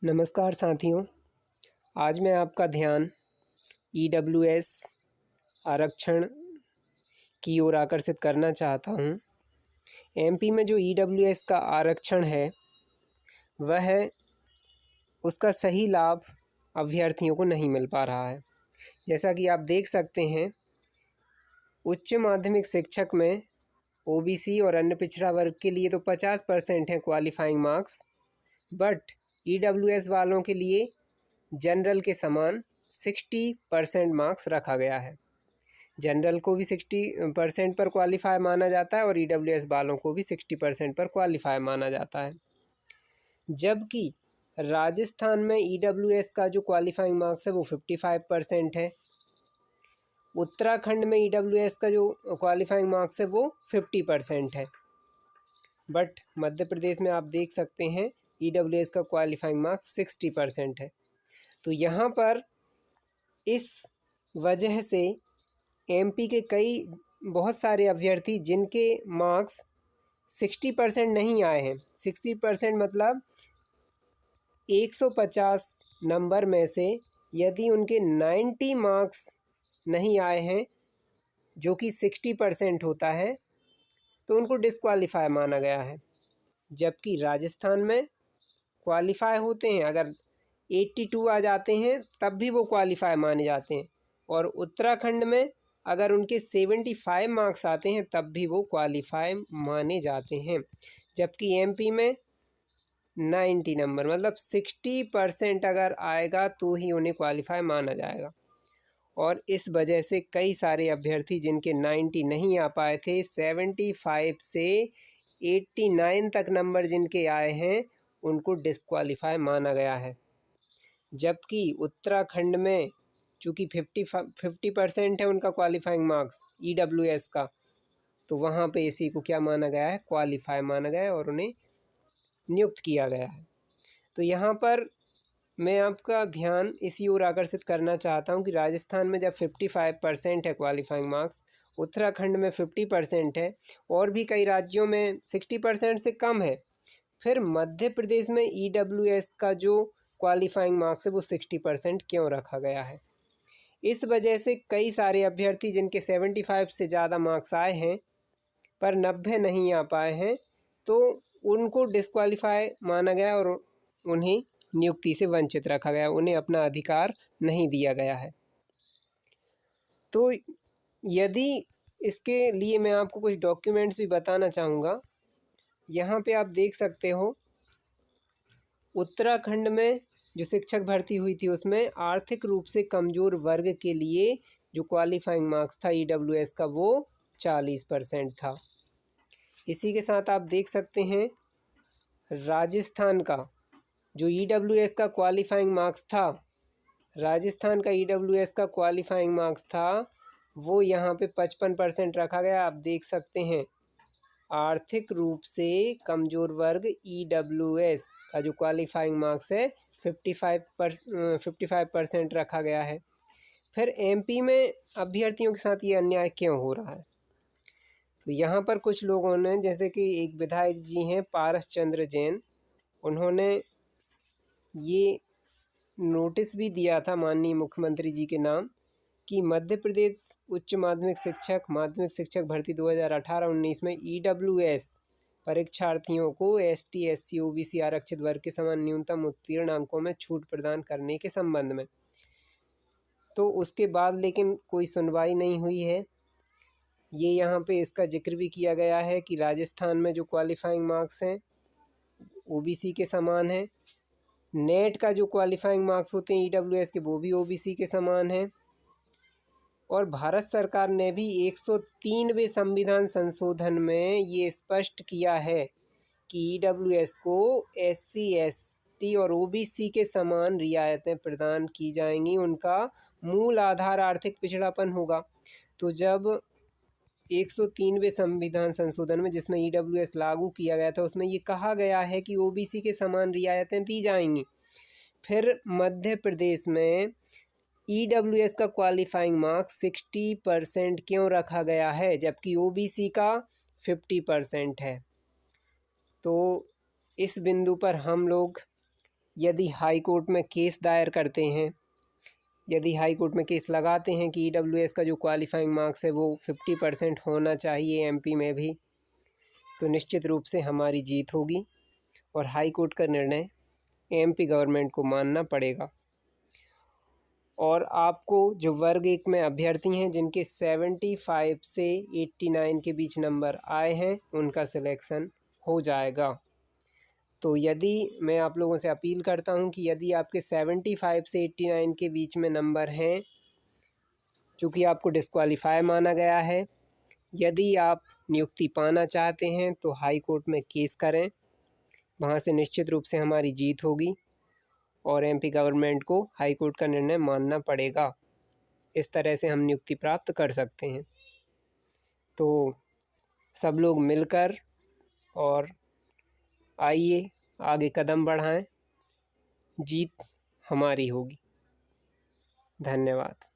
नमस्कार साथियों, आज मैं आपका ध्यान ईडब्ल्यूएस आरक्षण की ओर आकर्षित करना चाहता हूं। एमपी में जो ईडब्ल्यूएस का आरक्षण है वह उसका सही लाभ अभ्यर्थियों को नहीं मिल पा रहा है। जैसा कि आप देख सकते हैं, उच्च माध्यमिक शिक्षक में ओबीसी और अन्य पिछड़ा वर्ग के लिए तो 50% है क्वालिफाइंग मार्क्स, बट ईडब्ल्यूएस वालों के लिए जनरल के समान 60% मार्क्स रखा गया है। जनरल को भी 60% पर क्वालिफाई माना जाता है और ईडब्ल्यूएस वालों को भी 60% पर क्वालिफाई माना जाता है। जबकि राजस्थान में ईडब्ल्यूएस का जो क्वालिफाइंग मार्क्स है वो 55% है। उत्तराखंड में ईडब्ल्यूएस का जो क्वालिफाइंग मार्क्स है वो 50% है। बट मध्य प्रदेश में आप देख सकते हैं ईडब्ल्यूएस का क्वालिफाइंग मार्क्स 60% है। तो यहाँ पर इस वजह से एमपी के बहुत सारे अभ्यर्थी जिनके मार्क्स 60% नहीं आए हैं, 60% मतलब 150 नंबर में से यदि उनके 90 मार्क्स नहीं आए हैं, जो कि 60% होता है, तो उनको डिस्क्वालीफाई माना गया है। जबकि राजस्थान में क्वालिफाई होते हैं, अगर 82 आ जाते हैं तब भी वो क्वालिफाई माने जाते हैं, और उत्तराखंड में अगर उनके 75 मार्क्स आते हैं तब भी वो क्वालिफाई माने जाते हैं। जबकि एमपी में 90 नंबर मतलब 60% अगर आएगा तो ही उन्हें क्वालिफाई माना जाएगा। और इस वजह से कई सारे अभ्यर्थी जिनके 90 नहीं आ पाए थे, 75 से 89 तक नंबर जिनके आए हैं, उनको डिस्क्वालीफाई माना गया है। जबकि उत्तराखंड में चूँकि 50% है उनका क्वालिफाइंग मार्क्स ईडब्ल्यूएस का, तो वहाँ पे इसी को क्या माना गया है, क्वालिफाई माना गया है और उन्हें नियुक्त किया गया है। तो यहाँ पर मैं आपका ध्यान इसी ओर आकर्षित करना चाहता हूँ कि राजस्थान में जब 55% है क्वालिफाइंग मार्क्स, उत्तराखंड में 50% है, और भी कई राज्यों में 60% से कम है, फिर मध्य प्रदेश में ईडब्ल्यूएस का जो क्वालिफाइंग मार्क्स है वो 60% क्यों रखा गया है? इस वजह से कई सारे अभ्यर्थी जिनके 75 से ज़्यादा मार्क्स आए हैं पर 90 नहीं आ पाए हैं, तो उनको डिस्क्वालीफाई माना गया और उन्हें नियुक्ति से वंचित रखा गया, उन्हें अपना अधिकार नहीं दिया गया है। तो यदि इसके लिए मैं आपको कुछ डॉक्यूमेंट्स भी बताना चाहूँगा। यहाँ पे आप देख सकते हो, उत्तराखंड में जो शिक्षक भर्ती हुई थी उसमें आर्थिक रूप से कमज़ोर वर्ग के लिए जो क्वालिफाइंग मार्क्स था ईडब्ल्यूएस का वो 40% था। इसी के साथ आप देख सकते हैं राजस्थान का जो ईडब्ल्यूएस का क्वालिफाइंग मार्क्स था, राजस्थान का ईडब्ल्यूएस का क्वालिफाइंग मार्क्स था वो यहाँ पे 55% रखा गया। आप देख सकते हैं आर्थिक रूप से कमज़ोर वर्ग ईडब्ल्यूएस का जो क्वालिफाइंग मार्क्स है 55% रखा गया है। फिर एमपी में अभ्यर्थियों के साथ ये अन्याय क्यों हो रहा है? तो यहाँ पर कुछ लोगों ने, जैसे कि एक विधायक जी हैं पारस चंद्र जैन, उन्होंने ये नोटिस भी दिया था माननीय मुख्यमंत्री जी के नाम कि मध्य प्रदेश उच्च माध्यमिक शिक्षक भर्ती 2018-19 में ईडब्ल्यूएस परीक्षार्थियों को एसटी, एससी, ओबीसी आरक्षित वर्ग के समान न्यूनतम उत्तीर्ण अंकों में छूट प्रदान करने के संबंध में। तो उसके बाद लेकिन कोई सुनवाई नहीं हुई है। ये यहाँ पे इसका जिक्र भी किया गया है कि राजस्थान में जो क्वालिफाइंग मार्क्स हैं ओबीसी के समान हैं, नेट का जो क्वालिफाइंग मार्क्स होते हैं ईडब्ल्यूएस के वो भी ओबीसी के समान हैं, और भारत सरकार ने भी 103वें संविधान संशोधन में ये स्पष्ट किया है कि ईडब्ल्यूएस को एससी, एसटी और ओबीसी के समान रियायतें प्रदान की जाएंगी, उनका मूल आधार आर्थिक पिछड़ापन होगा। तो जब 103वें संविधान संशोधन में जिसमें ईडब्ल्यूएस लागू किया गया था उसमें ये कहा गया है कि ओबीसी के समान रियायतें दी जाएंगी, फिर मध्य प्रदेश में ईडब्ल्यूएस का क्वालिफाइंग मार्क्स 60% क्यों रखा गया है जबकि ओबीसी का 50% है? तो इस बिंदु पर हम लोग यदि हाई कोर्ट में केस दायर करते हैं, यदि हाई कोर्ट में केस लगाते हैं कि EWS का जो क्वालिफाइंग मार्क्स है वो 50% होना चाहिए MP में भी, तो निश्चित रूप से हमारी जीत होगी और हाई कोर्ट का निर्णय MP गवर्नमेंट को मानना पड़ेगा। और आपको जो वर्ग 1 में अभ्यर्थी हैं जिनके 75 से 89 के बीच नंबर आए हैं, उनका सिलेक्शन हो जाएगा। तो यदि मैं आप लोगों से अपील करता हूं कि यदि आपके 75 से 89 के बीच में नंबर हैं, चूँकि आपको डिस्क्वालीफाई माना गया है, यदि आप नियुक्ति पाना चाहते हैं तो हाई कोर्ट में केस करें, वहाँ से निश्चित रूप से हमारी जीत होगी और MP गवर्नमेंट को हाई कोर्ट का निर्णय मानना पड़ेगा। इस तरह से हम नियुक्ति प्राप्त कर सकते हैं। तो सब लोग मिलकर और आइए आगे कदम बढ़ाएं, जीत हमारी होगी। धन्यवाद।